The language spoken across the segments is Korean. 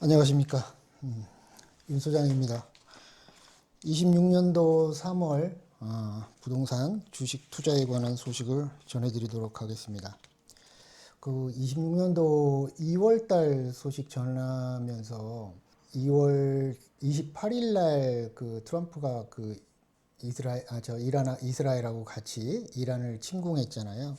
안녕하십니까. 윤 소장입니다. 26년도 3월 부동산 주식 투자에 관한 소식을 전해드리도록 하겠습니다. 그 26년도 2월 달 소식 전하면서 2월 28일 날 그 트럼프가 그 이스라엘하고 같이 이란을 침공했잖아요.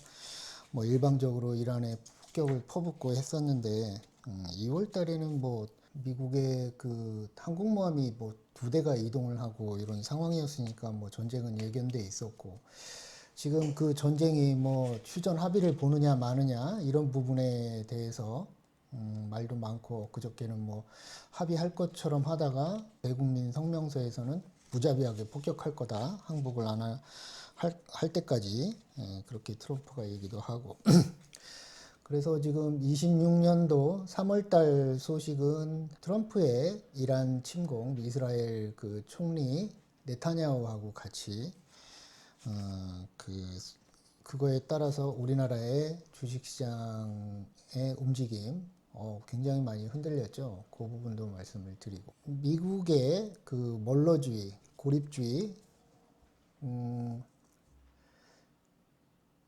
뭐 일방적으로 이란에 폭격을 퍼붓고 했었는데 2월 달에는 뭐 미국의 그 항공모함이 뭐 2대가 이동을 하고 이런 상황이었으니까 뭐 전쟁은 예견돼 있었고, 지금 그 전쟁이 뭐 휴전 합의를 보느냐 마느냐 이런 부분에 대해서 말도 많고, 그저께는 뭐 합의할 것처럼 하다가 대국민 성명서에서는 무자비하게 폭격할 거다, 항복을 안 할 때까지, 그렇게 트럼프가 얘기도 하고 그래서 지금 26년도 3월달 소식은 트럼프의 이란 침공, 이스라엘 그 총리 네타냐후하고 같이 그거에 따라서 우리나라의 주식시장의 움직임 굉장히 많이 흔들렸죠. 그 부분도 말씀을 드리고, 미국의 그 멀러주의, 고립주의,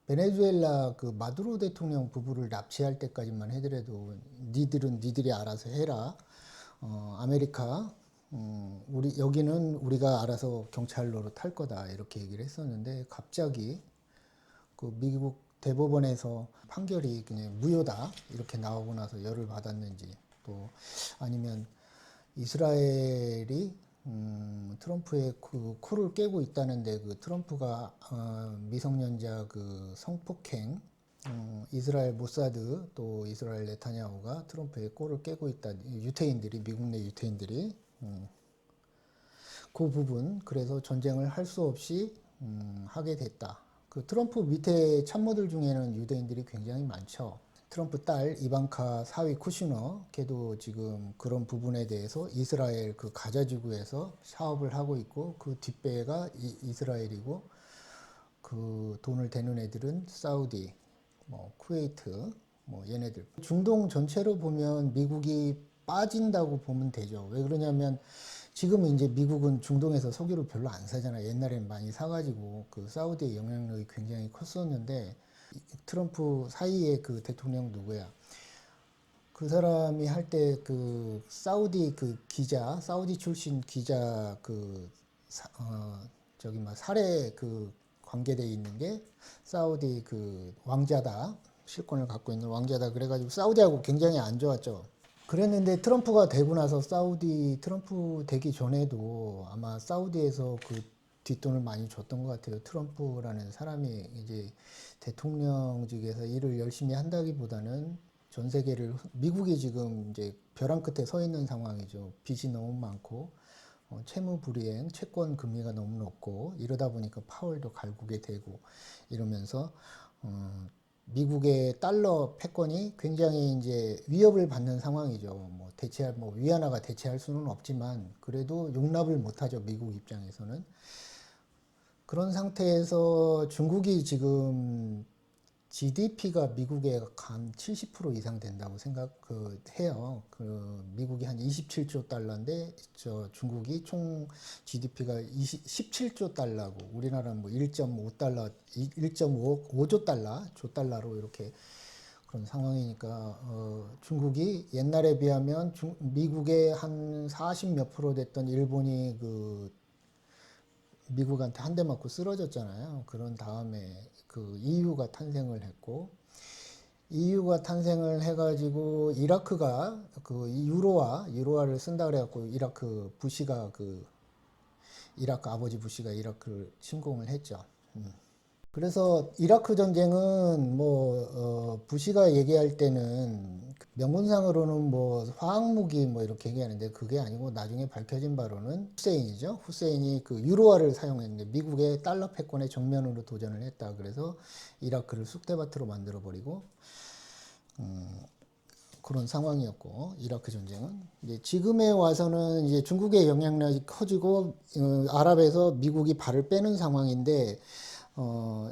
베네수엘라 그 마두로 대통령 부부를 납치할 때까지만 해더라도 니들은 니들이 알아서 해라. 아메리카, 우리 여기는 우리가 알아서 경찰로로 탈 거다, 이렇게 얘기를 했었는데, 갑자기 그 미국 대법원에서 판결이 그냥 무효다 이렇게 나오고 나서 열을 받았는지, 또 아니면 이스라엘이 트럼프의 그 코를 깨고 있다는데, 그 트럼프가 미성년자 그 성폭행, 이스라엘 모사드 또 이스라엘 네타냐후가 트럼프의 코를 깨고 있다, 유태인들이, 미국 내 유태인들이, 그 부분, 그래서 전쟁을 할 수 없이 하게 됐다. 그 트럼프 밑에 참모들 중에는 유대인들이 굉장히 많죠. 트럼프 딸 이방카 사위 쿠시너, 걔도 지금 그런 부분에 대해서 이스라엘 그 가자지구에서 사업을 하고 있고, 그 뒷배가 이스라엘이고, 그 돈을 대는 애들은 사우디, 뭐 쿠웨이트, 뭐 얘네들. 중동 전체로 보면 미국이 빠진다고 보면 되죠. 왜 그러냐면 지금은 이제 미국은 중동에서 석유를 별로 안 사잖아요. 옛날에는 많이 사가지고 그 사우디의 영향력이 굉장히 컸었는데, 트럼프 사이에 그 대통령 누구야? 그 사람이 할 때 그 사우디 그 기자, 사우디 출신 기자 그 저기 막 살해 그 관계돼 있는 게 사우디 그 왕자다, 실권을 갖고 있는 왕자다, 그래가지고 사우디하고 굉장히 안 좋았죠. 그랬는데 트럼프가 되고 나서, 사우디 트럼프 되기 전에도 아마 사우디에서 그 뒷돈을 많이 줬던 것 같아요. 트럼프라는 사람이 이제 대통령직에서 일을 열심히 한다기보다는 전 세계를, 미국이 지금 이제 벼랑 끝에 서 있는 상황이죠. 빚이 너무 많고 채무 불이행, 채권 금리가 너무 높고, 이러다 보니까 파월도 갈구게 되고 이러면서 미국의 달러 패권이 굉장히 이제 위협을 받는 상황이죠. 뭐 대체할, 뭐 위안화가 대체할 수는 없지만 그래도 용납을 못하죠, 미국 입장에서는. 그런 상태에서 중국이 지금 GDP가 미국의 한 70% 이상 된다고 해요. 그 미국이 한 27조 달러인데 저 중국이 총 GDP가 17조 달러고, 우리나라는 뭐 1.5달러, 1.5조 달러, 조달러로 이렇게 그런 상황이니까, 중국이 옛날에 비하면 미국의 한 40 몇 프로 됐던 일본이 그 미국한테 한 대 맞고 쓰러졌잖아요. 그런 다음에 그 EU가 탄생을 했고, EU가 탄생을 해가지고 이라크가 그 유로화를 쓴다 그래갖고, 이라크 부시가 그 이라크 아버지 부시가 이라크를 침공을 했죠. 그래서 이라크 전쟁은 뭐 부시가 얘기할 때는 명분상으로는 뭐 화학무기 뭐 이렇게 얘기하는데, 그게 아니고 나중에 밝혀진 바로는 후세인이죠. 후세인이 그 유로화를 사용했는데 미국의 달러 패권에 정면으로 도전을 했다. 그래서 이라크를 쑥대밭으로 만들어 버리고 그런 상황이었고, 이라크 전쟁은 이제 지금에 와서는 이제 중국의 영향력이 커지고 아랍에서 미국이 발을 빼는 상황인데,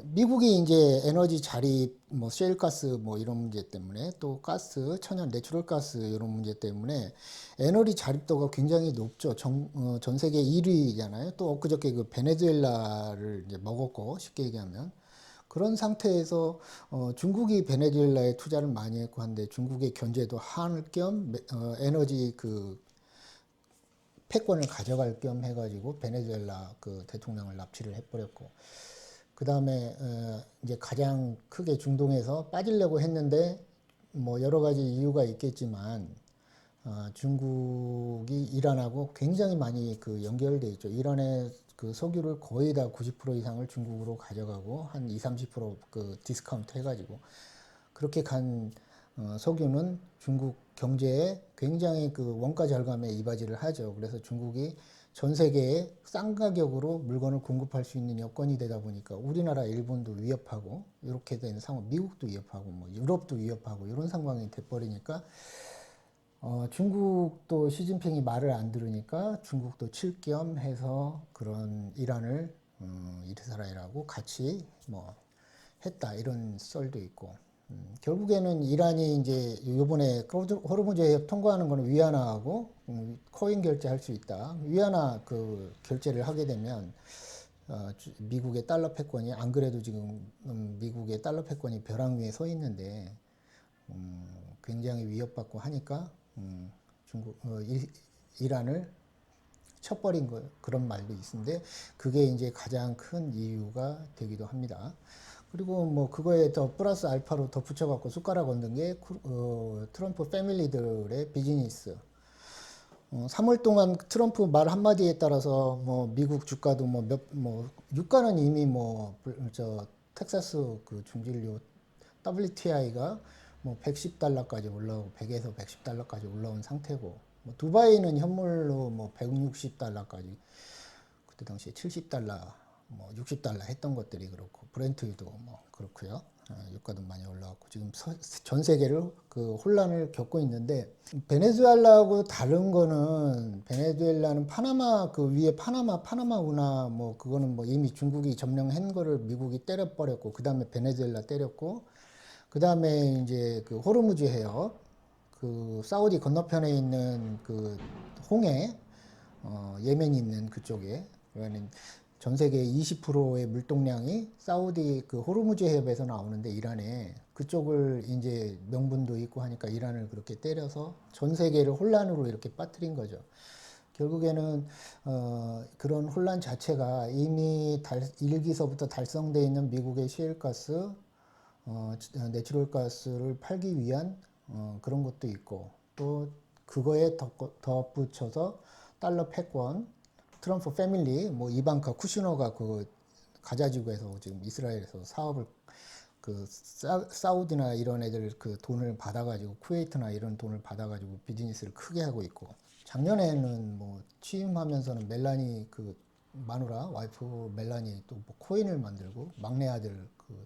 미국이 이제 에너지 자립, 뭐 셰일가스 뭐 이런 문제 때문에 또 가스, 천연 내추럴 가스 이런 문제 때문에 에너지 자립도가 굉장히 높죠. 전 세계 1위잖아요. 또 엊그저께 그 베네수엘라를 이제 먹었고 쉽게 얘기하면 그런 상태에서 중국이 베네수엘라에 투자를 많이 했고 한데 중국의 견제도 할 겸 에너지 그 패권을 가져갈 겸 해가지고 베네수엘라 그 대통령을 납치를 해버렸고 그 다음에 이제 가장 크게 중동에서 빠지려고 했는데 뭐 여러 가지 이유가 있겠지만 중국이 이란하고 굉장히 많이 그 연결돼 있죠. 이란의 그 석유를 거의 다 90% 이상을 중국으로 가져가고 한 2, 30%그 디스카운트 해가지고 그렇게 간 석유는 중국 경제에 굉장히 그 원가 절감에 이바지를 하죠. 그래서 중국이 전 세계에 싼 가격으로 물건을 공급할 수 있는 여건이 되다 보니까 우리나라, 일본도 위협하고 이렇게 된 상황, 미국도 위협하고 뭐 유럽도 위협하고 이런 상황이 돼버리니까 중국도 시진핑이 말을 안 들으니까 중국도 칠 겸 해서 그런 이란을 이스라엘하고 같이 뭐 했다 이런 썰도 있고 결국에는 이란이 이제 요번에 호르무즈 해협 통과하는 거는 위안화하고 코인 결제할 수 있다. 위안화 그 결제를 하게 되면 미국의 달러 패권이 안 그래도 지금 미국의 달러 패권이 벼랑 위에 서 있는데 굉장히 위협받고 하니까 중국 이란을 쳐버린 거 그런 말도 있는데 그게 이제 가장 큰 이유가 되기도 합니다. 그리고 뭐 그거에 더 플러스 알파로 덧붙여갖고 숟가락 얹은 게 트럼프 패밀리들의 비즈니스. 3월 동안 트럼프 말 한마디에 따라서 뭐 미국 주가도 뭐 유가는 이미 뭐 저 텍사스 그 중진료 WTI가 뭐 110달러까지 올라오고 100에서 110달러까지 올라온 상태고 뭐 두바이는 현물로 뭐 160달러까지 그때 당시에 70달러 뭐 60달러 했던 것들이 그렇고 브렌트유도 뭐 그렇고요. 유가도 많이 올라왔고 지금 전 세계를 그 혼란을 겪고 있는데 베네수엘라하고 다른 거는 베네수엘라는 파나마 그 위에 파나마 운하 뭐 그거는 뭐 이미 중국이 점령한 거를 미국이 때려버렸고 그 다음에 베네수엘라 때렸고 그 다음에 이제 그 호르무즈 해협 그 사우디 건너편에 있는 그 홍해 예멘이 있는 그쪽에 그러니까 전 세계 20%의 물동량이 사우디 그 호르무즈 해협에서 나오는데 이란에 그쪽을 이제 명분도 있고 하니까 이란을 그렇게 때려서 전 세계를 혼란으로 이렇게 빠뜨린 거죠. 결국에는 그런 혼란 자체가 이미 1기서부터 달성되어 있는 미국의 시엘가스, 내추럴 가스를 팔기 위한 그런 것도 있고 또 그거에 덧붙여서 달러 패권 트럼프 패밀리, 뭐 이방카 쿠시너가 그 가자지구에서 지금 이스라엘에서 사업을 그 사우디나 이런 애들 그 돈을 받아가지고 쿠웨이트나 이런 돈을 받아가지고 비즈니스를 크게 하고 있고 작년에는 뭐 취임하면서는 멜라니 그 마누라 와이프 멜라니 또 뭐 코인을 만들고 막내 아들 그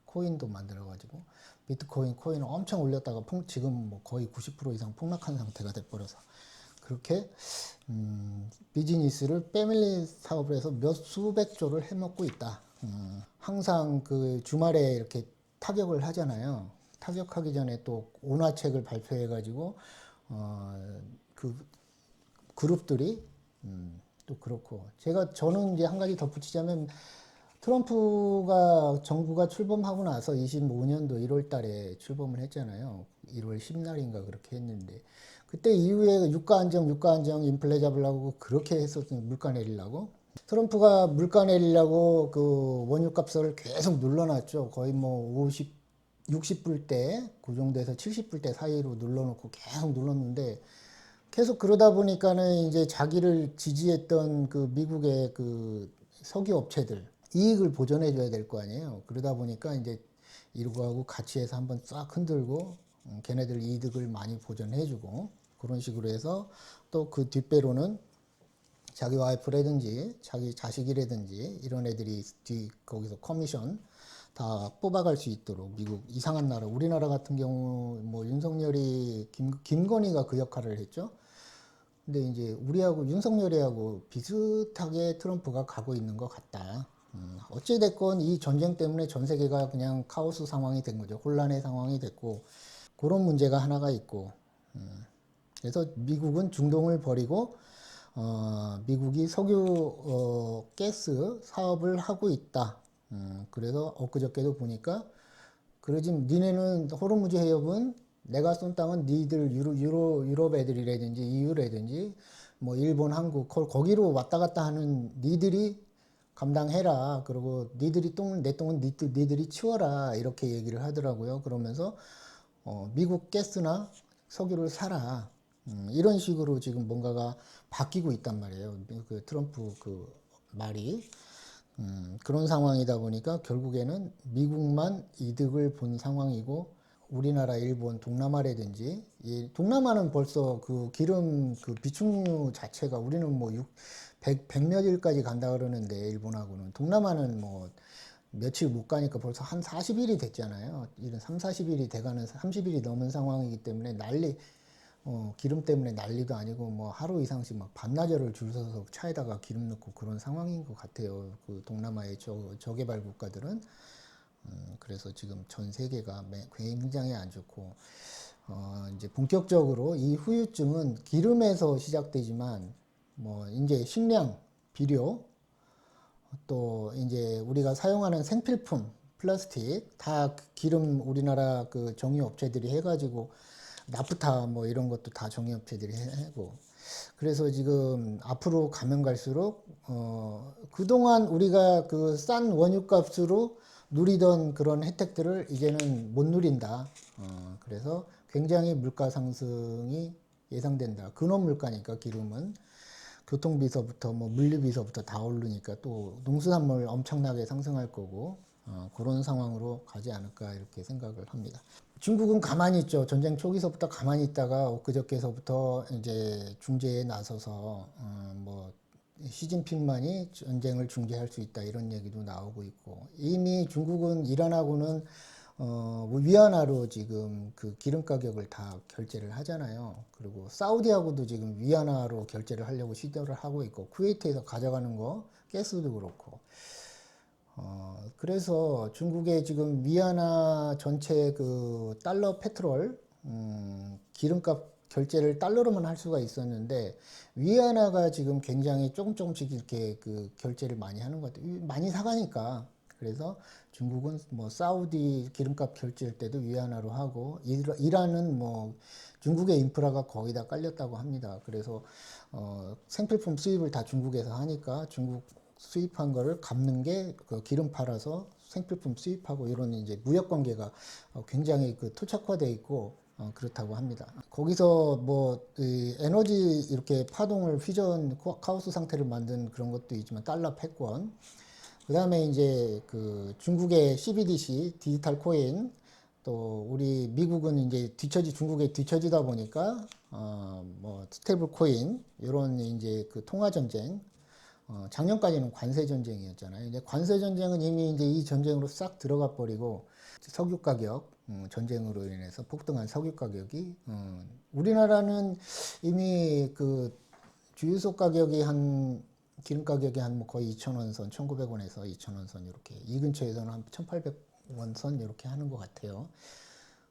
코인도 만들어가지고 비트코인 코인을 엄청 올렸다가 지금 뭐 거의 90% 이상 폭락한 상태가 돼버려서 그렇게 비즈니스를 패밀리 사업을 해서 몇 수백 조를 해먹고 있다. 항상 그 주말에 이렇게 타격을 하잖아요. 타격하기 전에 또 온화책을 발표해가지고 그 그룹들이 또 그렇고 저는 이제 한 가지 덧붙이자면 트럼프가 정부가 출범하고 나서 25년도 1월 달에 출범을 했잖아요. 1월 10날인가 그렇게 했는데 그때 이후에 유가 안정, 인플레 잡으려고 그렇게 했었더니 물가 내리려고. 트럼프가 물가 내리려고 그 원유 값을 계속 눌러놨죠. 거의 뭐 60불대, 그 정도에서 70불대 사이로 눌러놓고 계속 눌렀는데 계속 그러다 보니까는 이제 자기를 지지했던 그 미국의 그 석유 업체들 이익을 보전해줘야 될 거 아니에요. 그러다 보니까 이제 이거하고 같이 해서 한번 싹 흔들고 걔네들 이득을 많이 보전해주고 그런 식으로 해서 또 그 뒷배로는 자기 와이프라든지 자기 자식이라든지 이런 애들이 거기서 커미션 다 뽑아갈 수 있도록 미국 이상한 나라 우리나라 같은 경우 뭐 윤석열이 김건희가 그 역할을 했죠. 근데 이제 우리하고 윤석열이하고 비슷하게 트럼프가 가고 있는 것 같다. 어찌됐건 이 전쟁 때문에 전 세계가 그냥 카오스 상황이 된 거죠. 혼란의 상황이 됐고, 그런 문제가 하나가 있고, 그래서 미국은 중동을 버리고, 미국이 석유, 가스 사업을 하고 있다. 그래서 엊그저께도 보니까, 그러지, 니네는 호르무즈 해협은 내가 쏜 땅은 니들 유럽 애들이라든지 EU라든지 뭐 일본, 한국 거기로 왔다 갔다 하는 니들이 감당해라. 그리고 니들이 내 똥은 니들이 치워라. 이렇게 얘기를 하더라고요. 그러면서 미국 가스나 석유를 사라. 이런 식으로 지금 뭔가가 바뀌고 있단 말이에요. 그 트럼프 그 말이. 그런 상황이다 보니까 결국에는 미국만 이득을 본 상황이고 우리나라, 일본, 동남아라든지 이 동남아는 벌써 그 기름 그 비축류 자체가 우리는 뭐 100몇 일까지 간다 그러는데 일본하고는 동남아는 뭐 며칠 못 가니까 벌써 한 40일이 됐잖아요. 이런 3, 40일이 돼가는 30일이 넘은 상황이기 때문에 기름 때문에 난리도 아니고 뭐 하루 이상씩 막 반나절을 줄 서서 차에다가 기름 넣고 그런 상황인 것 같아요. 그 동남아의 저개발 국가들은. 그래서 지금 전 세계가 굉장히 안 좋고, 이제 본격적으로 이 후유증은 기름에서 시작되지만, 뭐, 이제 식량, 비료, 또 이제 우리가 사용하는 생필품, 플라스틱, 다 기름 우리나라 그 정유업체들이 해가지고, 나프타 뭐 이런 것도 다 정유업체들이 하고, 그래서 지금 앞으로 가면 갈수록 그동안 우리가 그 싼 원유값으로 누리던 그런 혜택들을 이제는 못 누린다. 그래서 굉장히 물가 상승이 예상된다. 근원 물가니까 기름은 교통비서부터 뭐 물류비서부터 다 오르니까 또 농수산물 엄청나게 상승할 거고 그런 상황으로 가지 않을까 이렇게 생각을 합니다. 중국은 가만히 있죠. 전쟁 초기서부터 가만히 있다가 엊그저께서부터 이제 중재에 나서서 뭐 시진핑만이 전쟁을 중재할 수 있다 이런 얘기도 나오고 있고 이미 중국은 이란하고는 위안화로 지금 그 기름 가격을 다 결제를 하잖아요. 그리고 사우디하고도 지금 위안화로 결제를 하려고 시도를 하고 있고 쿠웨이트에서 가져가는 거 가스도 그렇고 그래서 중국의 지금 위안화 전체 그 달러 페트롤, 기름값 결제를 달러로만 할 수가 있었는데, 위안화가 지금 굉장히 조금씩 이렇게 그 결제를 많이 하는 것 같아요. 많이 사가니까. 그래서 중국은 뭐 사우디 기름값 결제할 때도 위안화로 하고, 이란은 뭐 중국의 인프라가 거의 다 깔렸다고 합니다. 그래서 생필품 수입을 다 중국에서 하니까 중국 수입한 거를 갚는 게 그 기름 팔아서 생필품 수입하고 이런 이제 무역 관계가 굉장히 그 토착화돼 있고 그렇다고 합니다. 거기서 뭐 에너지 이렇게 파동을 카오스 상태를 만든 그런 것도 있지만 달러 패권 그다음에 이제 그 중국의 CBDC 디지털 코인 또 우리 미국은 이제 중국에 뒤처지다 보니까 뭐 스테이블 코인 이런 이제 그 통화 전쟁 작년까지는 관세 전쟁이었잖아요. 이제 관세 전쟁은 이미 이제 이 전쟁으로 싹 들어가 버리고 석유 가격 전쟁으로 인해서 폭등한 석유 가격이 우리나라는 이미 그 주유소 가격이 기름 가격이 한 뭐 거의 2,000원 선, 1,900원에서 2,000원 선 이렇게 이 근처에서는 한 1,800원 선 이렇게 하는 것 같아요.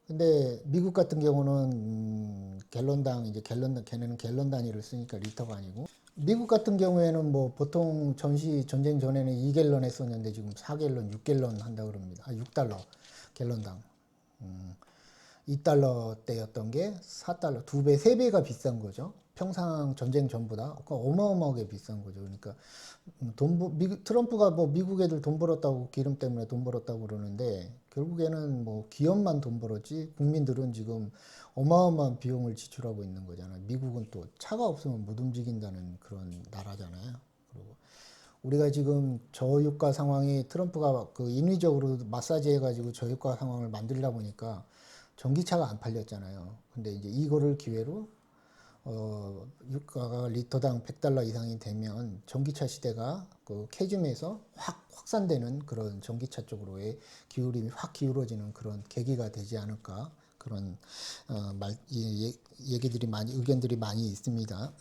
근데 미국 같은 경우는 갤런당 이제 걔네는 갤런 단위를 쓰니까 리터가 아니고 미국 같은 경우에는 뭐 보통 전쟁 전에는 2갤런 했었는데 지금 4갤런, 6갤런 한다 그럽니다. 6달러 갤런당. 2달러대였던 게 4달러, 2배, 3배가 비싼 거죠. 평상 전쟁 전보다 어마어마하게 비싼 거죠. 그러니까 트럼프가 뭐 미국 애들 돈 벌었다고 기름 때문에 돈 벌었다고 그러는데 결국에는 뭐 기업만 돈 벌었지 국민들은 지금 어마어마한 비용을 지출하고 있는 거잖아요. 미국은 또 차가 없으면 못 움직인다는 그런 나라잖아요. 그리고 우리가 지금 저유가 상황이 트럼프가 그 인위적으로 마사지 해가지고 저유가 상황을 만들다 보니까 전기차가 안 팔렸잖아요. 근데 이제 이거를 기회로 유가가 리터당 100달러 이상이 되면 전기차 시대가 그 캐즘에서 확 확산되는 그런 전기차 쪽으로의 기울임이 확 기울어지는 그런 계기가 되지 않을까 그런 얘기들이 의견들이 많이 있습니다.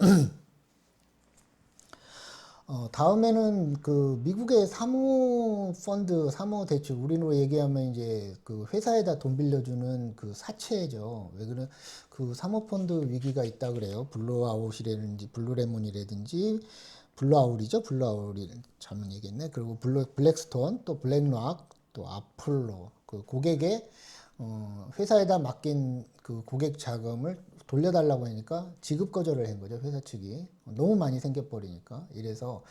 다음에는 그 미국의 사모 펀드, 사모 대출, 우리로 얘기하면 이제 그 회사에다 돈 빌려주는 그 사채죠. 왜 그런 그 사모 펀드 위기가 있다 그래요. 블루아웃이라든지 블루레몬이라든지 블루아웃이죠. 블루아웃이 잘못 얘기했네. 그리고 블랙스톤, 또 블랙락, 또 아폴로 그 고객의 회사에다 맡긴 그 고객 자금을 돌려달라고 하니까 지급 거절을 한 거죠. 회사 측이. 너무 많이 생겨버리니까. 이래서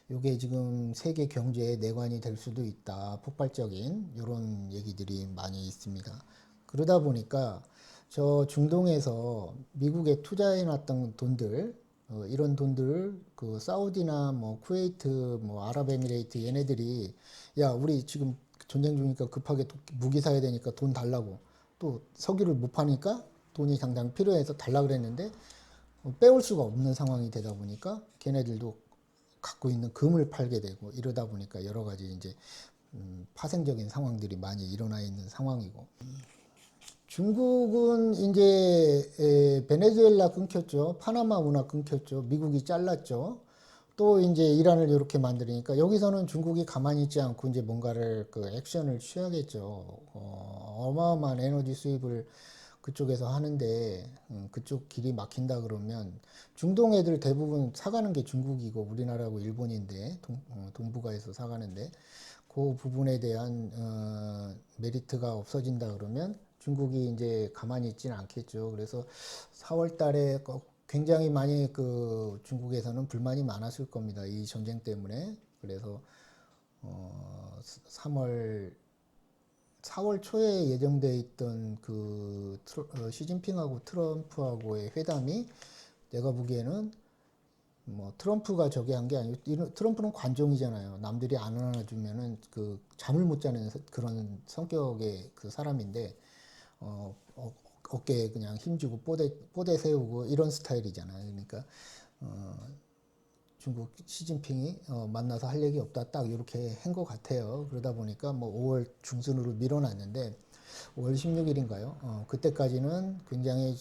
이게 지금 세계 경제의 내관이 될 수도 있다. 폭발적인 이런 얘기들이 많이 있습니다. 그러다 보니까 저 중동에서 미국에 투자해 놨던 돈들, 이런 돈들을 그 사우디나 뭐 쿠웨이트, 뭐 아랍에미레이트 얘네들이 야, 우리 지금 전쟁 중이니까 급하게 무기 사야 되니까 돈 달라고, 또 석유를 못 파니까 돈이 당장 필요해서 달라 그랬는데 빼올 수가 없는 상황이 되다 보니까 걔네들도 갖고 있는 금을 팔게 되고, 이러다 보니까 여러 가지 이제 파생적인 상황들이 많이 일어나 있는 상황이고, 중국은 이제 베네수엘라 끊겼죠. 파나마 운하 끊겼죠. 미국이 잘랐죠. 또 이제 이란을 이렇게 만들으니까 여기서는 중국이 가만히 있지 않고 이제 뭔가를 그 액션을 취하겠죠. 어마어마한 에너지 수입을 그쪽에서 하는데 그쪽 길이 막힌다 그러면 중동 애들 대부분 사가는 게 중국이고 우리나라하고 일본인데 동북아에서 사가는데 그 부분에 대한 메리트가 없어진다 그러면 중국이 이제 가만히 있지는 않겠죠. 그래서 4월 달에 굉장히 많이 그 중국에서는 불만이 많았을 겁니다. 이 전쟁 때문에. 그래서 3월 4월 초에 예정돼 있던 그 시진핑하고 트럼프하고의 회담이 내가 보기에는 뭐 트럼프가 저기 한 게 아니고, 트럼프는 관종이잖아요. 남들이 안 안아주면은 그 잠을 못 자는 그런 성격의 그 사람인데 어깨에 그냥 힘주고 뽀대 세우고 이런 스타일이잖아요. 그러니까 중국 시진핑이 만나서 할 얘기 없다 딱 이렇게 한 것 같아요. 그러다 보니까 뭐 5월 중순으로 밀어놨는데 5월 16일인가요? 그때까지는 굉장히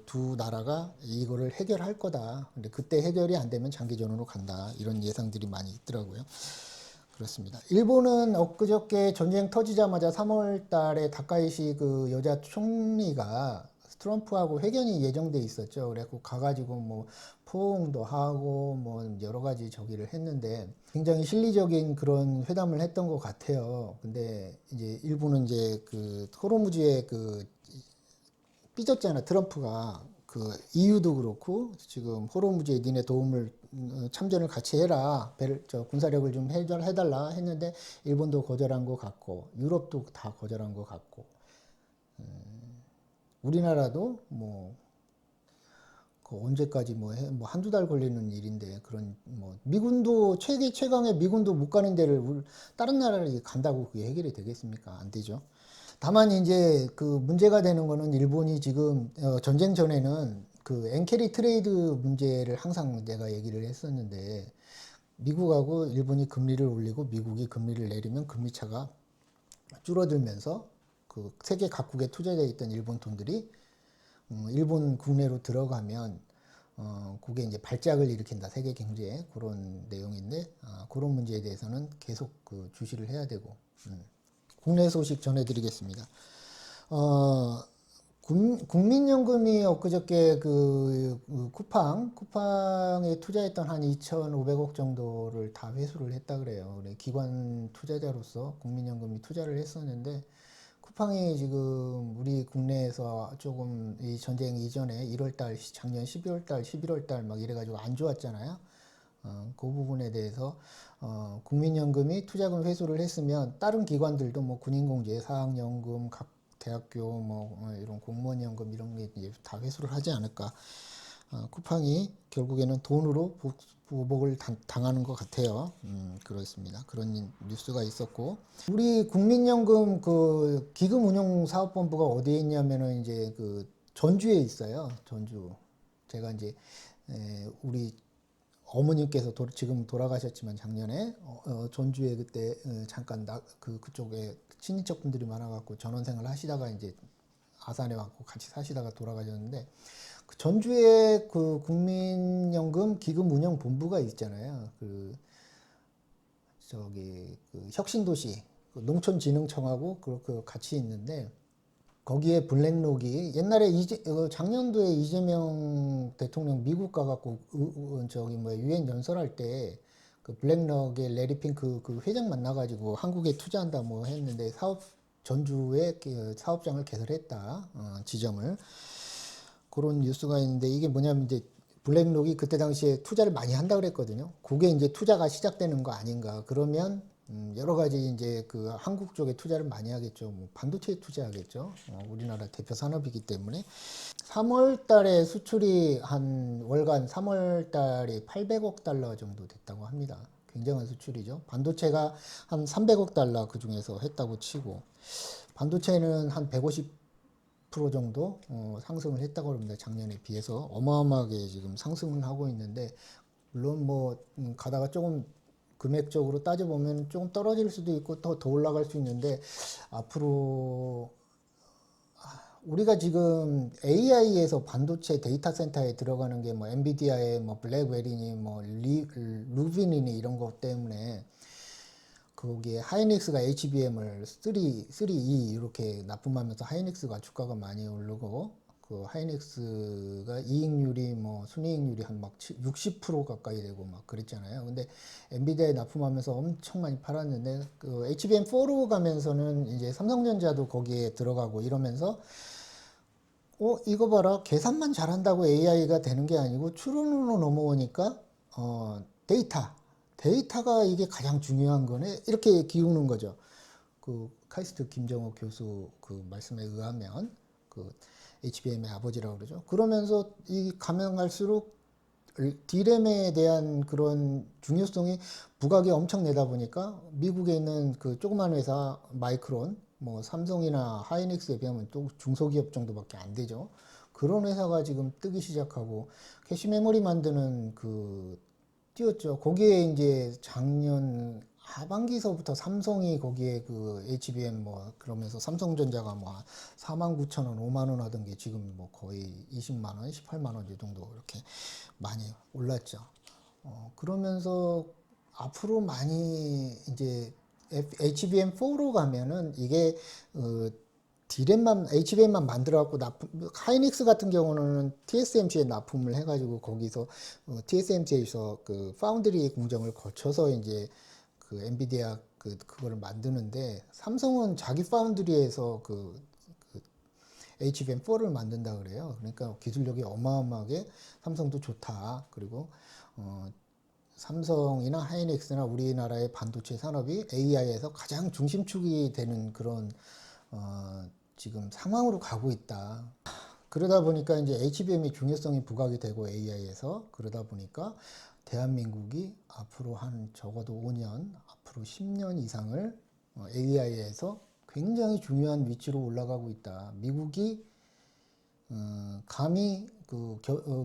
두 나라가 이거를 해결할 거다. 근데 그때 해결이 안 되면 장기전으로 간다. 이런 예상들이 많이 있더라고요. 그렇습니다. 일본은 엊그저께 전쟁 터지자마자 3월 달에 다카이시 그 여자 총리가 트럼프하고 회견이 예정돼 있었죠. 그래갖고 가가지고 뭐 포옹도 하고 뭐 여러 가지 저기를 했는데 굉장히 실리적인 그런 회담을 했던 것 같아요. 근데 이제 일본은 이제 그 호르무즈에 그 삐졌잖아. 트럼프가 그 EU도 그렇고 지금 호르무즈에 니네 도움을 참전을 같이 해라. 저 군사력을 좀 해달라 했는데 일본도 거절한 것 같고 유럽도 다 거절한 것 같고 우리나라도 뭐 그 언제까지 뭐 한두 달 걸리는 일인데 그런 뭐 미군도 최강의 미군도 못 가는 데를 다른 나라를 간다고 그게 해결이 되겠습니까? 안 되죠. 다만 이제 그 문제가 되는 거는 일본이 지금 전쟁 전에는 그 엔캐리 트레이드 문제를 항상 내가 얘기를 했었는데 미국하고 일본이 금리를 올리고 미국이 금리를 내리면 금리 차가 줄어들면서 그 세계 각국에 투자되어 있던 일본 돈들이 일본 국내로 들어가면 그게 이제 발작을 일으킨다 세계 경제에 그런 내용인데 그런 문제에 대해서는 계속 그 주시를 해야 되고 국내 소식 전해드리겠습니다. 국민연금이 엊그저께 그 쿠팡에 투자했던 한 2,500억 정도를 다 회수를 했다 그래요. 기관 투자자로서 국민연금이 투자를 했었는데 쿠팡이 지금 우리 국내에서 조금 이 전쟁 이전에 1월달, 작년 12월달, 11월달 막 이래가지고 안 좋았잖아요. 그 부분에 대해서 국민연금이 투자금 회수를 했으면 다른 기관들도 뭐 군인공제, 사학연금, 각 대학교 뭐 이런 공무원연금 이런 게 이제 다 회수를 하지 않을까. 쿠팡이 결국에는 돈으로 보복을 당하는 것 같아요. 그렇습니다. 그런 뉴스가 있었고 우리 국민연금 그 기금운용사업본부가 어디에 있냐면은 이제 그 전주에 있어요. 전주. 제가 이제 우리 어머님께서 지금 돌아가셨지만 작년에 전주에 그때 잠깐 그쪽에 친인척 분들이 많아갖고 전원생활 하시다가 이제 아산에 왔고 같이 사시다가 돌아가셨는데 전주에 그 국민연금 기금운영본부가 있잖아요. 그 혁신도시 그 농촌진흥청하고 그 같이 있는데 거기에 블랙록이 옛날에 작년도에 이재명 대통령 미국 가갖고 저기 뭐 유엔 연설할 때 그 블랙록의 레리 핑크 그 회장 만나가지고 한국에 투자한다 뭐 했는데 전주에 그 사업장을 개설했다 지점을 그런 뉴스가 있는데 이게 뭐냐면 이제 블랙록이 그때 당시에 투자를 많이 한다 그랬거든요. 그게 이제 투자가 시작되는 거 아닌가. 그러면 여러 가지 이제 그 한국 쪽에 투자를 많이 하겠죠. 뭐 반도체에 투자하겠죠. 우리나라 대표 산업이기 때문에 3월 달에 수출이 한 월간 3월 달에 800억 달러 정도 됐다고 합니다. 굉장한 수출이죠. 반도체가 한 300억 달러 그 중에서 했다고 치고 반도체는 한 150% 정도 상승을 했다고 합니다. 작년에 비해서 어마어마하게 지금 상승을 하고 있는데 물론 뭐 가다가 조금 금액적으로 따져보면 조금 떨어질 수도 있고 더 올라갈 수 있는데 앞으로 우리가 지금 AI에서 반도체 데이터 센터에 들어가는 게 뭐 엔비디아의 뭐 블랙베리니 뭐 루비니니 이런 것 때문에 거기에 하이닉스가 HBM을 3E 이렇게 납품하면서 하이닉스가 주가가 많이 오르고 그 하이닉스가 이익률이 뭐 순이익률이 한 막 60% 가까이 되고 막 그랬잖아요. 근데 엔비디아에 납품하면서 엄청 많이 팔았는데 그 HBM4로 가면서는 이제 삼성전자도 거기에 들어가고 이러면서 이거 봐라 계산만 잘한다고 AI가 되는 게 아니고 추론으로 넘어오니까 데이터가 이게 가장 중요한 거네 이렇게 기우는 거죠. 그 카이스트 김정호 교수 그 말씀에 의하면 그 HBM의 아버지라고 그러죠. 그러면서 이 가면 갈수록 D램에 대한 그런 중요성이 부각이 엄청 내다 보니까 미국에 있는 그 조그만 회사 마이크론, 뭐 삼성이나 하이닉스에 비하면 또 중소기업 정도밖에 안 되죠. 그런 회사가 지금 뜨기 시작하고 캐시 메모리 만드는 그 뛰었죠. 거기에 이제 작년 하반기서부터 삼성이 거기에 그 HBM 뭐 그러면서 삼성전자가 뭐 4만 9천 원, 5만 원 하던 게 지금 뭐 거의 20만 원, 18만 원 정도 이렇게 많이 올랐죠. 그러면서 앞으로 많이 이제 HBM4로 가면은 이게 HBM만 만들어갖고 하이닉스 같은 경우는 TSMC에 납품을 해가지고 거기서 TSMC에서 그 파운드리 공정을 거쳐서 이제 그 엔비디아 그거를 만드는데 삼성은 자기 파운드리에서 그 HBM4를 만든다 그래요. 그러니까 기술력이 어마어마하게 삼성도 좋다. 그리고 삼성이나 하이닉스나 우리나라의 반도체 산업이 AI에서 가장 중심축이 되는 그런 지금 상황으로 가고 있다. 그러다 보니까 이제 HBM의 중요성이 부각이 되고 AI에서 그러다 보니까 대한민국이 앞으로 한 적어도 5년, 앞으로 10년 이상을 AI에서 굉장히 중요한 위치로 올라가고 있다. 미국이 감히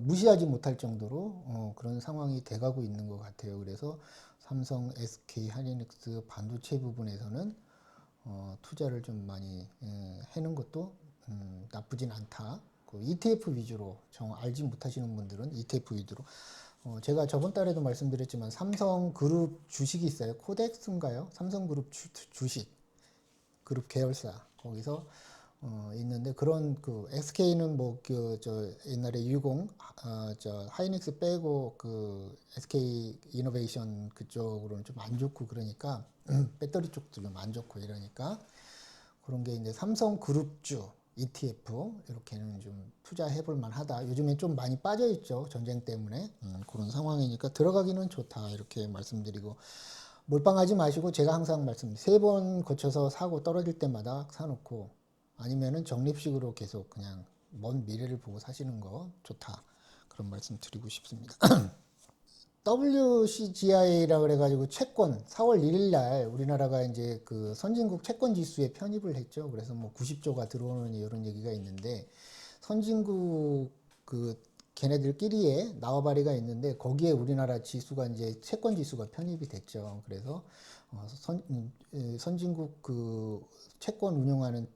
무시하지 못할 정도로 그런 상황이 돼가고 있는 것 같아요. 그래서 삼성, SK, 하이닉스 반도체 부분에서는 투자를 좀 많이 해는 것도 나쁘진 않다. 그 ETF 위주로 알지 못하시는 분들은 ETF 위주로 제가 저번 달에도 말씀드렸지만 삼성그룹 주식이 있어요. 코덱스인가요? 삼성그룹 주식 그룹 계열사 거기서 있는데 그런 그 SK는 뭐 그 저 옛날에 60 저 하이닉스 빼고 그 SK 이노베이션 그쪽으로는 좀 안 좋고 그러니까 배터리 쪽도 좀 안 좋고 이러니까 그런 게 이제 삼성 그룹주 ETF 이렇게는 좀 투자해 볼 만하다. 요즘에 좀 많이 빠져 있죠. 전쟁 때문에. 그런 상황이니까 들어가기는 좋다. 이렇게 말씀드리고 몰빵하지 마시고 제가 항상 세 번 거쳐서 사고 떨어질 때마다 사놓고 아니면은 적립식으로 계속 그냥 먼 미래를 보고 사시는 거 좋다. 그런 말씀 드리고 싶습니다. WCGI라 그래가지고 채권 4월 1일 날 우리나라가 이제 그 선진국 채권 지수에 편입을 했죠. 그래서 뭐 90조가 들어오는 이런 얘기가 있는데 선진국 그 걔네들끼리의 나와바리가 있는데 거기에 우리나라 지수가 이제 채권 지수가 편입이 됐죠. 그래서 선진국 그 채권 운영하는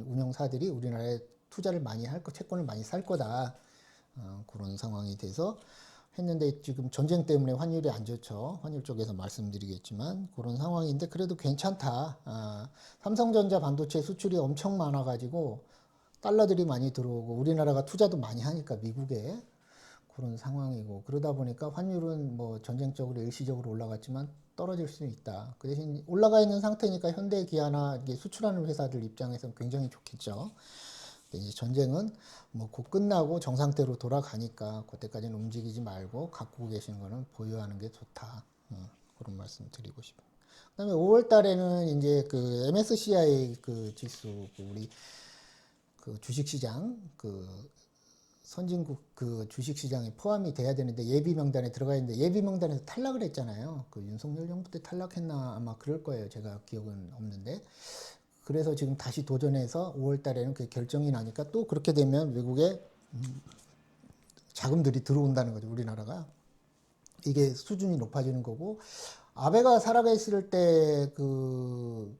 운영사들이 우리나라에 투자를 많이 할 채권을 많이 살 거다. 그런 상황이 돼서 했는데 지금 전쟁 때문에 환율이 안 좋죠. 환율 쪽에서 말씀드리겠지만 그런 상황인데 그래도 괜찮다. 삼성전자 반도체 수출이 엄청 많아가지고 달러들이 많이 들어오고 우리나라가 투자도 많이 하니까 미국에 그런 상황이고 그러다 보니까 환율은 뭐 전쟁적으로 일시적으로 올라갔지만 떨어질 수는 있다. 그 대신 올라가 있는 상태니까 현대 기아나 이게 수출하는 회사들 입장에서는 굉장히 좋겠죠. 근데 이제 전쟁은 뭐 곧 끝나고 정상대로 돌아가니까 그때까지는 움직이지 말고 갖고 계신 거는 보유하는 게 좋다. 그런 말씀 드리고 싶어요. 그다음에 5월 달에는 이제 그 MSCI 그 지수 우리 그 주식시장 그 선진국 그 주식시장에 포함이 돼야 되는데 예비 명단에 들어가 있는데 예비 명단에서 탈락을 했잖아요. 그 윤석열 정부 때 탈락했나 아마 그럴 거예요. 제가 기억은 없는데. 그래서 지금 다시 도전해서 5월 달에는 그 결정이 나니까 또 그렇게 되면 외국에 자금들이 들어온다는 거죠. 우리나라가. 이게 수준이 높아지는 거고 아베가 살아계실 때그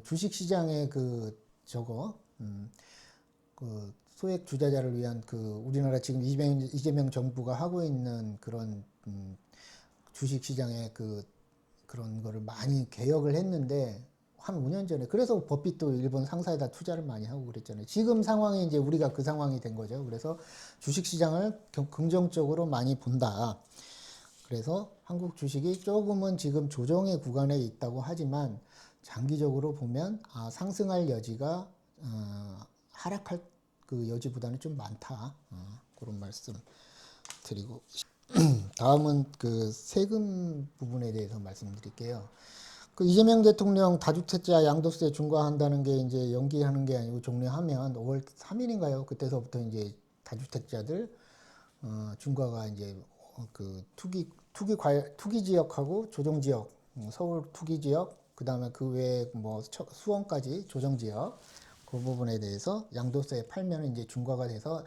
주식시장의 그 저거 그 소액 투자자를 위한 그 우리나라 지금 이재명 정부가 하고 있는 그런 주식시장의 그 그런 거를 많이 개혁을 했는데 한 5년 전에 그래서 버핏도 일본 상사에다 투자를 많이 하고 그랬잖아요. 지금 상황이 이제 우리가 그 상황이 된 거죠. 그래서 주식시장을 긍정적으로 많이 본다. 그래서 한국 주식이 조금은 지금 조정의 구간에 있다고 하지만 장기적으로 보면 상승할 여지가 하락할 그 여지보다는 좀 많다. 그런 말씀 드리고 다음은 그 세금 부분에 대해서 말씀드릴게요. 그 이재명 대통령 다주택자 양도세 중과한다는 게 이제 연기하는 게 아니고 종료하면 5월 3일인가요? 그때서부터 이제 다주택자들 중과가 이제 그 투기 지역하고 조정 지역, 서울 투기 지역, 그 다음에 그 외에 뭐 수원까지 조정 지역 그 부분에 대해서 양도세 팔면 이제 중과가 돼서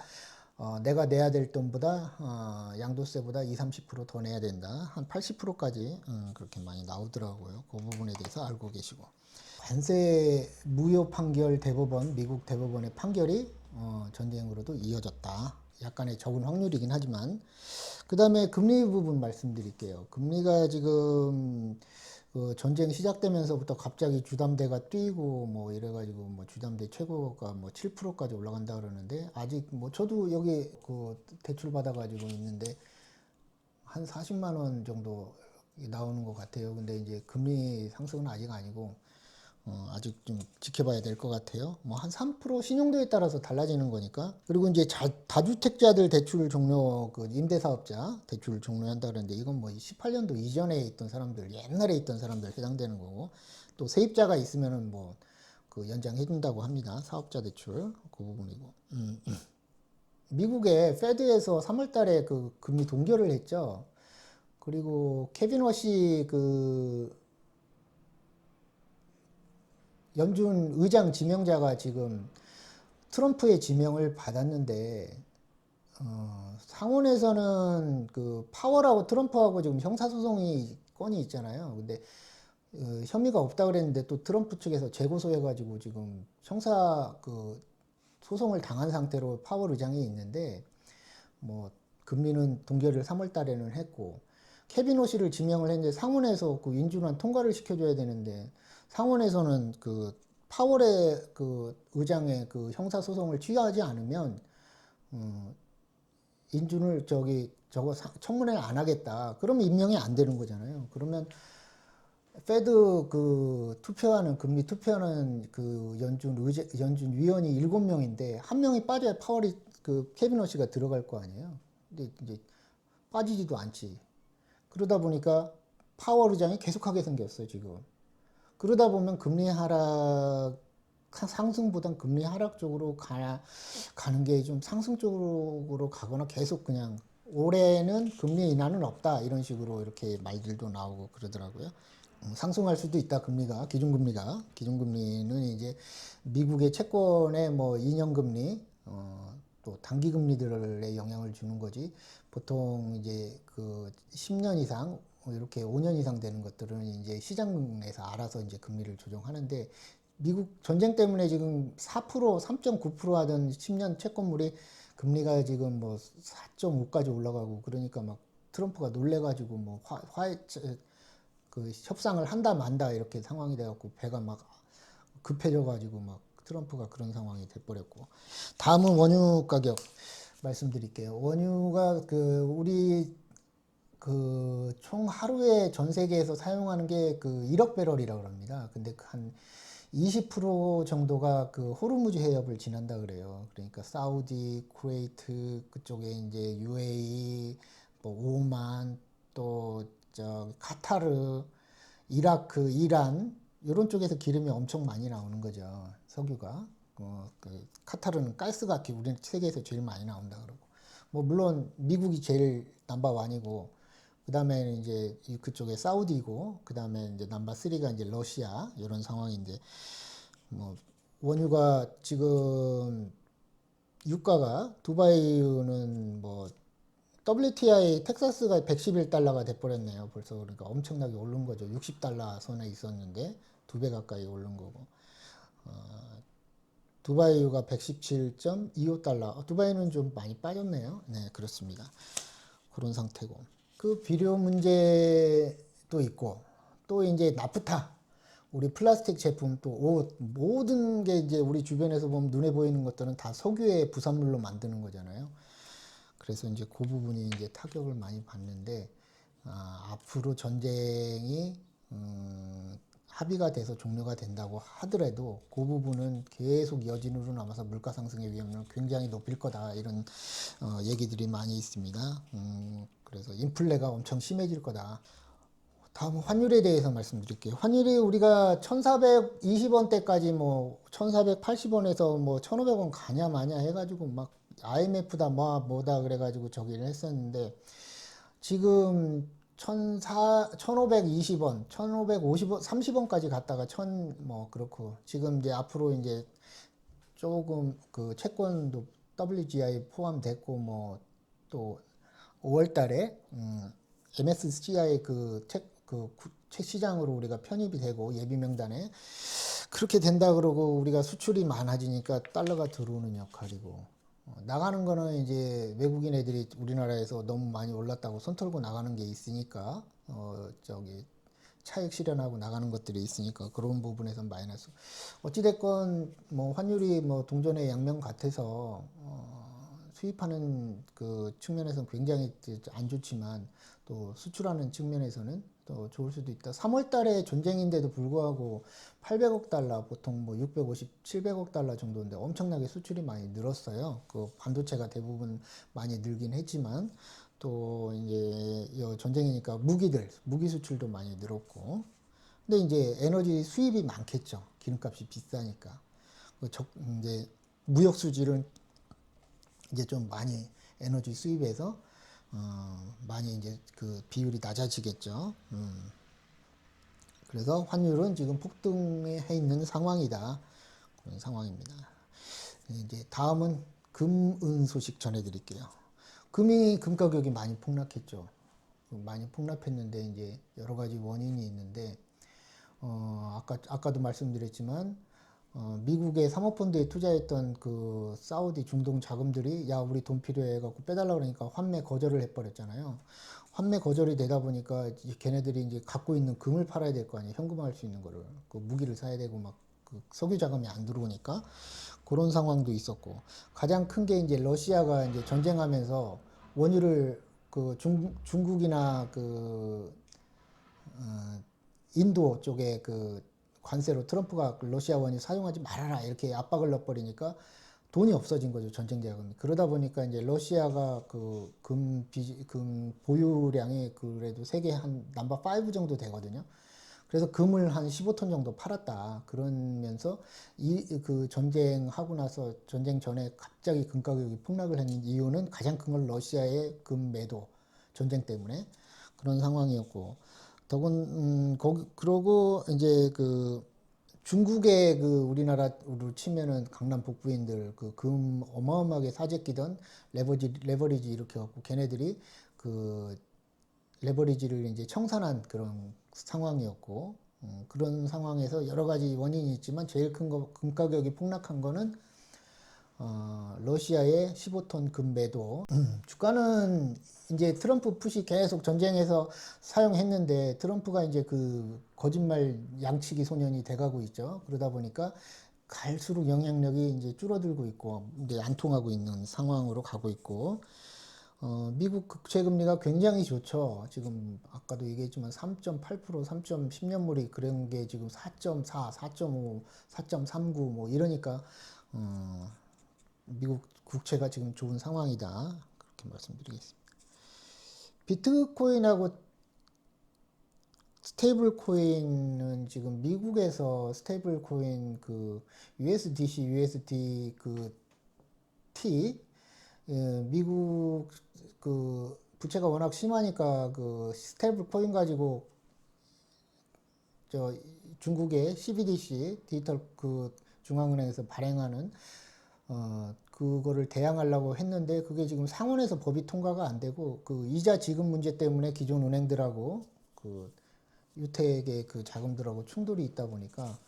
내가 내야 될 돈보다 양도세보다 20-30%더 내야 된다. 한 80%까지 그렇게 많이 나오더라고요. 그 부분에 대해서 알고 계시고. 관세 무효 판결 대법원, 미국 대법원의 판결이 전쟁으로도 이어졌다. 약간의 적은 확률이긴 하지만 그 다음에 금리 부분 말씀드릴게요. 금리가 지금 그 전쟁 시작되면서부터 갑자기 주담대가 뛰고 뭐 이래가지고 뭐 주담대 최고가 뭐 7%까지 올라간다 그러는데 아직 뭐 저도 여기 그 대출 받아가지고 있는데 한 40만 원 정도 나오는 것 같아요. 근데 이제 금리 상승은 아직 아니고 아직 좀 지켜봐야 될 것 같아요. 뭐 한 3% 신용도에 따라서 달라지는 거니까. 그리고 이제 다주택자들 대출 종료, 그 임대사업자 대출 종료한다 그러는데 이건 뭐 18년도 이전에 있던 사람들, 옛날에 있던 사람들 해당되는 거고 또 세입자가 있으면은 뭐 그 연장해 준다고 합니다. 사업자 대출 그 부분이고. 미국의 페드에서 3월 달에 그 금리 동결을 했죠. 그리고 케빈 워시 그 연준 의장 지명자가 지금 트럼프의 지명을 받았는데 상원에서는 그 파월하고 트럼프하고 지금 형사소송이 건이 있잖아요. 근데 혐의가 없다 그랬는데 또 트럼프 측에서 재고소해가지고 지금 형사 그 소송을 당한 상태로 파월 의장이 있는데 뭐 금리는 동결을 3월 달에는 했고 케빈 오시를 지명을 했는데 상원에서 그 인준안 통과를 시켜줘야 되는데 상원에서는 그 파월의 그 의장의 그 형사 소송을 취하지 않으면 인준을 저거 청문회를 안 하겠다. 그러면 임명이 안 되는 거잖아요. 그러면 페드 그 투표하는 금리 투표하는 그 연준 위원이 7명인데 한 명이 빠져야 파월이 그 케빈 오시가 들어갈 거 아니에요. 근데 이제 빠지지도 않지. 그러다 보니까 파월 의장이 계속하게 생겼어요, 지금. 그러다 보면 금리 하락, 상승보단 금리 하락 쪽으로 가는 게 좀 상승 쪽으로 가거나 계속 그냥 올해는 금리 인하는 없다. 이런 식으로 이렇게 말들도 나오고 그러더라고요. 상승할 수도 있다, 금리가. 기준금리가. 기준금리는 이제 미국의 채권의 뭐 2년 금리, 또 단기 금리들에 영향을 주는 거지. 보통 이제 그 10년 이상, 이렇게 5년 이상 되는 것들은 이제 시장에서 알아서 이제 금리를 조정하는데 미국 전쟁 때문에 지금 4%, 3.9% 하던 10년 채권물이 금리가 지금 뭐 4.5까지 올라가고 그러니까 막 트럼프가 놀래가지고 뭐 그 협상을 한다 만다 이렇게 상황이 돼갖고 배가 막 급해져가지고 막 트럼프가 그런 상황이 돼버렸고. 다음은 원유 가격 말씀드릴게요. 원유가 그 우리 그 총 하루에 전 세계에서 사용하는 게 그 1억 배럴이라고 합니다. 근데 한 20% 정도가 그 호르무즈 해협을 지난다 그래요. 그러니까 사우디, 쿠웨이트 그쪽에 이제 UAE, 뭐 오만, 또 저 카타르, 이라크, 이란 이런 쪽에서 기름이 엄청 많이 나오는 거죠. 석유가. 그 카타르는 가스가 우리 세계에서 제일 많이 나온다 그러고. 뭐 물론 미국이 제일 넘버 원이고 그 다음에 이제 그쪽에 사우디고 그 다음에 이제 넘버 3가 이제 러시아 이런 상황인데 뭐 원유가 지금 유가가 두바이는 뭐 WTI 텍사스가 111달러가 돼버렸네요. 벌써 그러니까 엄청나게 오른 거죠. 60달러 선에 있었는데 2배 가까이 오른 거고. 두바이유가 117.25달러. 두바이는 좀 많이 빠졌네요. 네, 그렇습니다. 그런 상태고. 그 비료 문제도 있고 또 이제 나프타 우리 플라스틱 제품 또 옷 모든 게 이제 우리 주변에서 보면 눈에 보이는 것들은 다 석유의 부산물로 만드는 거잖아요. 그래서 이제 그 부분이 이제 타격을 많이 받는데 앞으로 전쟁이 합의가 돼서 종료가 된다고 하더라도 그 부분은 계속 여진으로 남아서 물가 상승의 위험을 굉장히 높일 거다 이런 얘기들이 많이 있습니다. 그래서 인플레가 엄청 심해질 거다. 다음 환율에 대해서 말씀드릴게요. 환율이 우리가 1420원대까지 뭐 1480원에서 뭐 1500원 가냐 마냐 해가지고 막 IMF다 뭐다 그래가지고 저기를 했었는데 지금 1520원, 1550원, 30원까지 갔다가 뭐 그렇고 지금 이제 앞으로 이제 조금 그 채권도 WGI 포함됐고 뭐 또 5월 달에 MSCI 책 시장으로 우리가 편입이 되고 예비 명단에 그렇게 된다 그러고 우리가 수출이 많아지니까 달러가 들어오는 역할이고 나가는 거는 이제 외국인 애들이 우리나라에서 너무 많이 올랐다고 손 털고 나가는 게 있으니까 저기 차익 실현하고 나가는 것들이 있으니까 그런 부분에서 마이너스. 어찌됐건 뭐 환율이 뭐 동전의 양면 같아서 수입하는 그 측면에서는 굉장히 안 좋지만 또 수출하는 측면에서는 또 좋을 수도 있다. 3월 달에 전쟁인데도 불구하고 800억 달러, 보통 뭐 650, 700억 달러 정도인데 엄청나게 수출이 많이 늘었어요. 그 반도체가 대부분 많이 늘긴 했지만 또 이제 전쟁이니까 무기 수출도 많이 늘었고. 근데 이제 에너지 수입이 많겠죠. 기름값이 비싸니까. 이제 무역 수지는 이제 좀 많이 에너지 수입에서 많이 이제 그 비율이 낮아지겠죠. 그래서 환율은 지금 폭등해 있는 상황이다. 그런 상황입니다. 이제 다음은 금은 소식 전해드릴게요. 금 가격이 많이 폭락했죠. 많이 폭락했는데 이제 여러 가지 원인이 있는데 아까도 말씀드렸지만 미국의 사모펀드에 투자했던 그 사우디 중동 자금들이 야 우리 돈 필요해 갖고 빼달라 그러니까 환매 거절을 해버렸잖아요. 환매 거절이 되다 보니까 걔네들이 이제 갖고 있는 금을 팔아야 될 거 아니에요. 현금화할 수 있는 거를 그 무기를 사야 되고 막 그 석유 자금이 안 들어오니까 그런 상황도 있었고 가장 큰 게 이제 러시아가 이제 전쟁하면서 원유를 그 중국이나 그 인도 쪽에 그 관세로 트럼프가 러시아 원유 사용하지 말아라 이렇게 압박을 넣어버리니까 돈이 없어진 거죠. 전쟁 자금이. 그러다 보니까 이제 러시아가 그 금 보유량이 그래도 세계 한 넘버 5 정도 되거든요. 그래서 금을 한 15톤 정도 팔았다. 그러면서 그 전쟁하고 나서 전쟁 전에 갑자기 금 가격이 폭락을 했는 이유는 가장 큰 건 러시아의 금 매도 전쟁 때문에 그런 상황이었고 그러고 이제 그 중국의 그 우리나라로 치면은 강남 북부인들 그 금 어마어마하게 사재 끼던 레버리지 이렇게 갖고 걔네들이 그 레버리지를 이제 청산한 그런 상황이었고 그런 상황에서 여러 가지 원인이 있지만 제일 큰 거 금 가격이 폭락한 거는 러시아의 15톤 금배도. 주가는 이제 트럼프 푸시 계속 전쟁에서 사용했는데 트럼프가 이제 그 거짓말 양치기 소년이 돼가고 있죠. 그러다 보니까 갈수록 영향력이 이제 줄어들고 있고 이제 안 통하고 있는 상황으로 가고 있고, 미국 국채 금리가 굉장히 좋죠. 지금 아까도 얘기했지만 3.8%, 3.10년물이 그런 게 지금 4.4, 4.5, 4.39 뭐 이러니까 미국 국채가 지금 좋은 상황이다. 그렇게 말씀드리겠습니다. 비트코인하고 스테이블 코인은 지금 미국에서 스테이블 코인 그 USDC, USD 그 T, 미국 그 부채가 워낙 심하니까 그 스테이블 코인 가지고 저 중국의 CBDC 디지털 그 중앙은행에서 발행하는 그거를 대항하려고 했는데 그게 지금 상원에서 법이 통과가 안 되고 그 이자 지급 문제 때문에 기존 은행들하고 그 유택의 그 자금들하고 충돌이 있다 보니까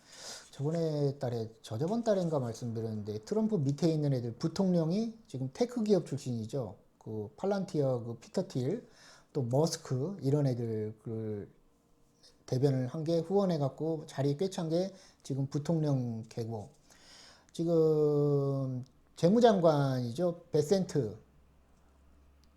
저번에 달에 저저번 달인가 말씀드렸는데 트럼프 밑에 있는 애들 부통령이 지금 테크 기업 출신이죠. 그 팔란티어 그 피터 틸 또 머스크 이런 애들 그 대변을 한 게 후원해 갖고 자리 꿰찬 게 지금 부통령 개고, 지금 재무장관이죠. 베센트,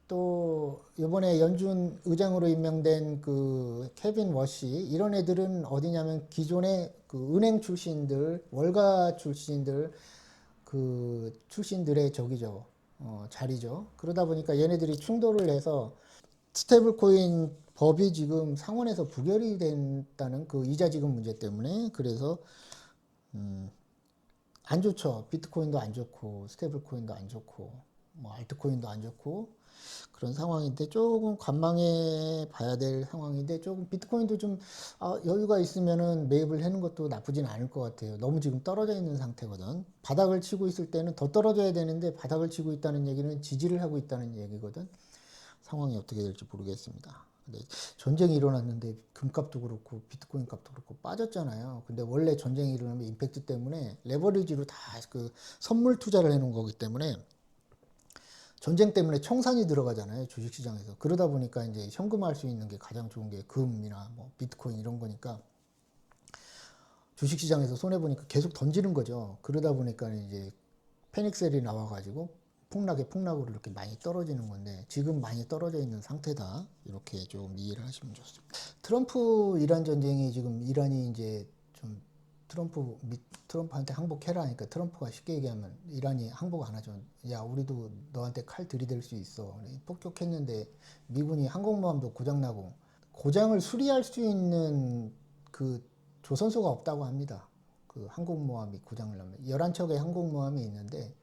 또 이번에 연준 의장으로 임명된 그 케빈 워시 이런 애들은 어디냐면 기존의 그 은행 출신들, 월가 출신들 그 출신들의 저기죠. 자리죠. 그러다 보니까 얘네들이 충돌을 해서 스테이블 코인 법이 지금 상원에서 부결이 됐다는 그 이자 지급 문제 때문에. 그래서 안 좋죠. 비트코인도 안 좋고 스테이블 코인도 안 좋고 뭐 알트코인도 안 좋고 그런 상황인데 조금 관망해 봐야 될 상황인데, 조금 비트코인도 좀 여유가 있으면은 매입을 하는 것도 나쁘진 않을 것 같아요. 너무 지금 떨어져 있는 상태거든. 바닥을 치고 있을 때는 더 떨어져야 되는데 바닥을 치고 있다는 얘기는 지지를 하고 있다는 얘기거든. 상황이 어떻게 될지 모르겠습니다. 근데 전쟁이 일어났는데 금값도 그렇고 비트코인 값도 그렇고 빠졌잖아요. 근데 원래 전쟁이 일어나면 임팩트 때문에 레버리지로 다 그 선물 투자를 해놓은 거기 때문에 전쟁 때문에 청산이 들어가잖아요, 주식시장에서. 그러다 보니까 이제 현금화할 수 있는 게 가장 좋은 게 금이나 뭐 비트코인 이런 거니까 주식시장에서 손해 보니까 계속 던지는 거죠. 그러다 보니까 이제 패닉셀이 나와가지고 폭락으로 이렇게 많이 떨어지는 건데, 지금 많이 떨어져 있는 상태다. 이렇게 좀 이해를 하시면 좋습니다. 트럼프 이란 전쟁이 지금 이란이 이제 좀 트럼프한테 항복해라 하니까 트럼프가 쉽게 얘기하면 이란이 항복 안 하죠. 야, 우리도 너한테 칼 들이댈 수 있어. 폭격했는데 미군이 항공모함도 고장나고, 고장을 수리할 수 있는 그 조선소가 없다고 합니다. 그 항공모함이 고장을 나면 11척의 항공모함이 있는데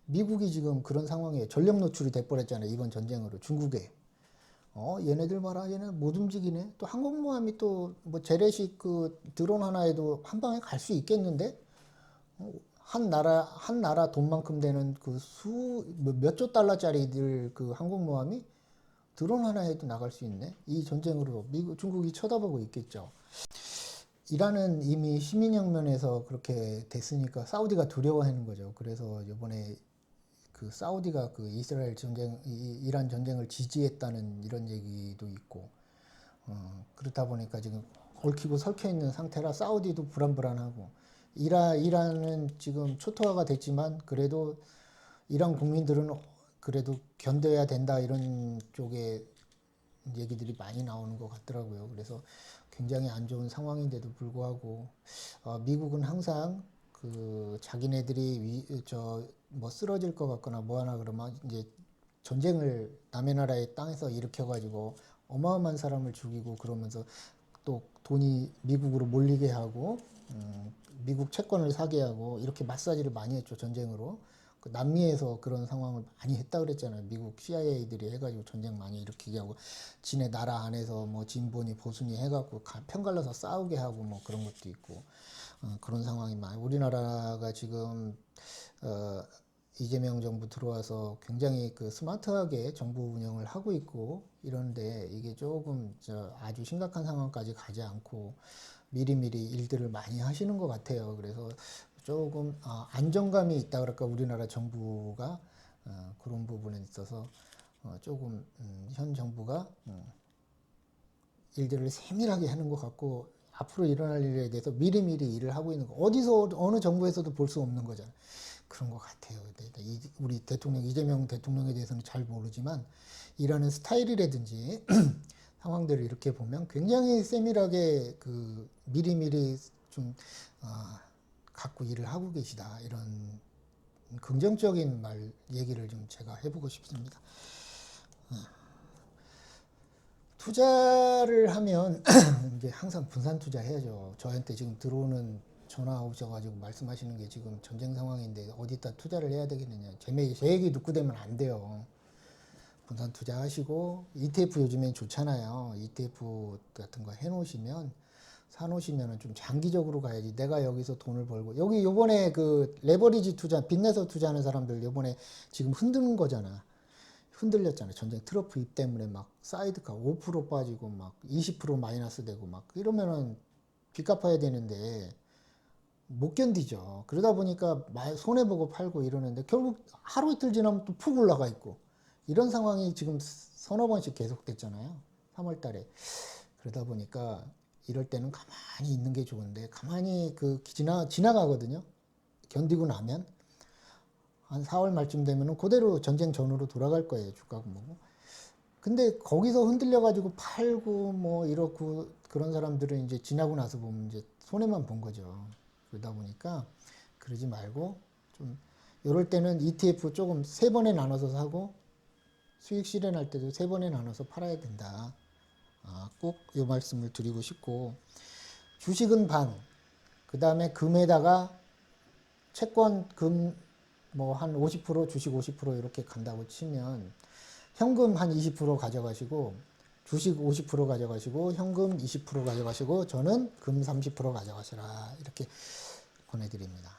미국이 지금 그런 상황에 전력 노출이 돼버렸잖아요. 이번 전쟁으로 중국에. 얘네들 봐라, 얘네 못 움직이네. 또 항공모함이 또 뭐 재래식 그 드론 하나에도 한 방에 갈 수 있겠는데? 한 나라 돈만큼 되는 그 몇 조 달러짜리들 그 항공모함이 드론 하나에도 나갈 수 있네. 이 전쟁으로 중국이 쳐다보고 있겠죠. 이란은 이미 시민혁명에서 그렇게 됐으니까 사우디가 두려워하는 거죠. 그래서 이번에 그 사우디가 그 이스라엘 전쟁, 이란 전쟁을 지지했다는 이런 얘기도 있고, 그렇다 보니까 지금 얽히고 설켜 있는 상태라 사우디도 불안불안하고, 이란은 지금 초토화가 됐지만 그래도 이란 국민들은 그래도 견뎌야 된다 이런 쪽에 얘기들이 많이 나오는 것 같더라고요. 그래서 굉장히 안 좋은 상황인데도 불구하고 미국은 항상 그 자기네들이 뭐 쓰러질 것 같거나 뭐 하나 그러면 이제 전쟁을 남의 나라의 땅에서 일으켜가지고 어마어마한 사람을 죽이고 그러면서 또 돈이 미국으로 몰리게 하고 미국 채권을 사게 하고 이렇게 마사지를 많이 했죠, 전쟁으로. 그 남미에서 그런 상황을 많이 했다 그랬잖아요. 미국 CIA들이 해가지고 전쟁 많이 일으키게 하고 지네 나라 안에서 뭐 진보니 보수니 해갖고 편갈라서 싸우게 하고 뭐 그런 것도 있고, 그런 상황이 많이. 우리나라가 지금 이재명 정부 들어와서 굉장히 그 스마트하게 정부 운영을 하고 있고 이런데 이게 조금 아주 심각한 상황까지 가지 않고 미리미리 일들을 많이 하시는 것 같아요. 그래서 조금 안정감이 있다 그럴까 우리나라 정부가 그런 부분에 있어서 조금 현 정부가 일들을 세밀하게 하는 것 같고 앞으로 일어날 일에 대해서 미리미리 일을 하고 있는 거 어디서 어느 정부에서도 볼 수 없는 거잖아요. 그런 것 같아요. 우리 대통령 이재명 대통령에 대해서는 잘 모르지만 일하는 스타일이라든지 상황들을 이렇게 보면 굉장히 세밀하게 그 미리미리 좀 갖고 일을 하고 계시다 이런 긍정적인 얘기를 좀 제가 해보고 싶습니다. 투자를 하면 이제 항상 분산 투자 해야죠. 저한테 지금 들어오는 전화 오셔가지고 말씀하시는 게 지금 전쟁 상황인데 어디다 투자를 해야 되겠느냐. 제 얘기 듣고 되면 안 돼요. 분산 투자하시고 ETF 요즘엔 좋잖아요. ETF 같은 거 해놓으시면 사놓으시면은 좀 장기적으로 가야지. 내가 여기서 돈을 벌고 여기 요번에 그 레버리지 투자 빚내서 투자하는 사람들 요번에 지금 흔드는 거잖아. 흔들렸잖아요. 전쟁 트럼프 입 때문에 막 사이드카 5% 빠지고 막 20% 마이너스 되고 막 이러면은 빚 갚아야 되는데 못 견디죠. 그러다 보니까 손해보고 팔고 이러는데 결국 하루 이틀 지나면 또 푹 올라가 있고 이런 상황이 지금 서너 번씩 계속됐잖아요. 3월 달에. 그러다 보니까 이럴 때는 가만히 있는 게 좋은데 가만히 지나가거든요. 견디고 나면 한 4월 말쯤 되면은 그대로 전쟁 전후로 돌아갈 거예요. 주가가 뭐. 근데 거기서 흔들려가지고 팔고 뭐 이렇고 그런 사람들은 이제 지나고 나서 보면 이제 손해만 본 거죠. 그러다 보니까 그러지 말고 좀 이럴 때는 ETF 조금 세 번에 나눠서 사고 수익 실현할 때도 세 번에 나눠서 팔아야 된다. 꼭 이 말씀을 드리고 싶고 주식은 반, 그 다음에 금에다가 채권 금 뭐 한 50% 주식 50% 이렇게 간다고 치면 현금 한 20% 가져가시고 주식 50% 가져가시고 현금 20% 가져가시고 저는 금 30% 가져가시라 이렇게 보내드립니다.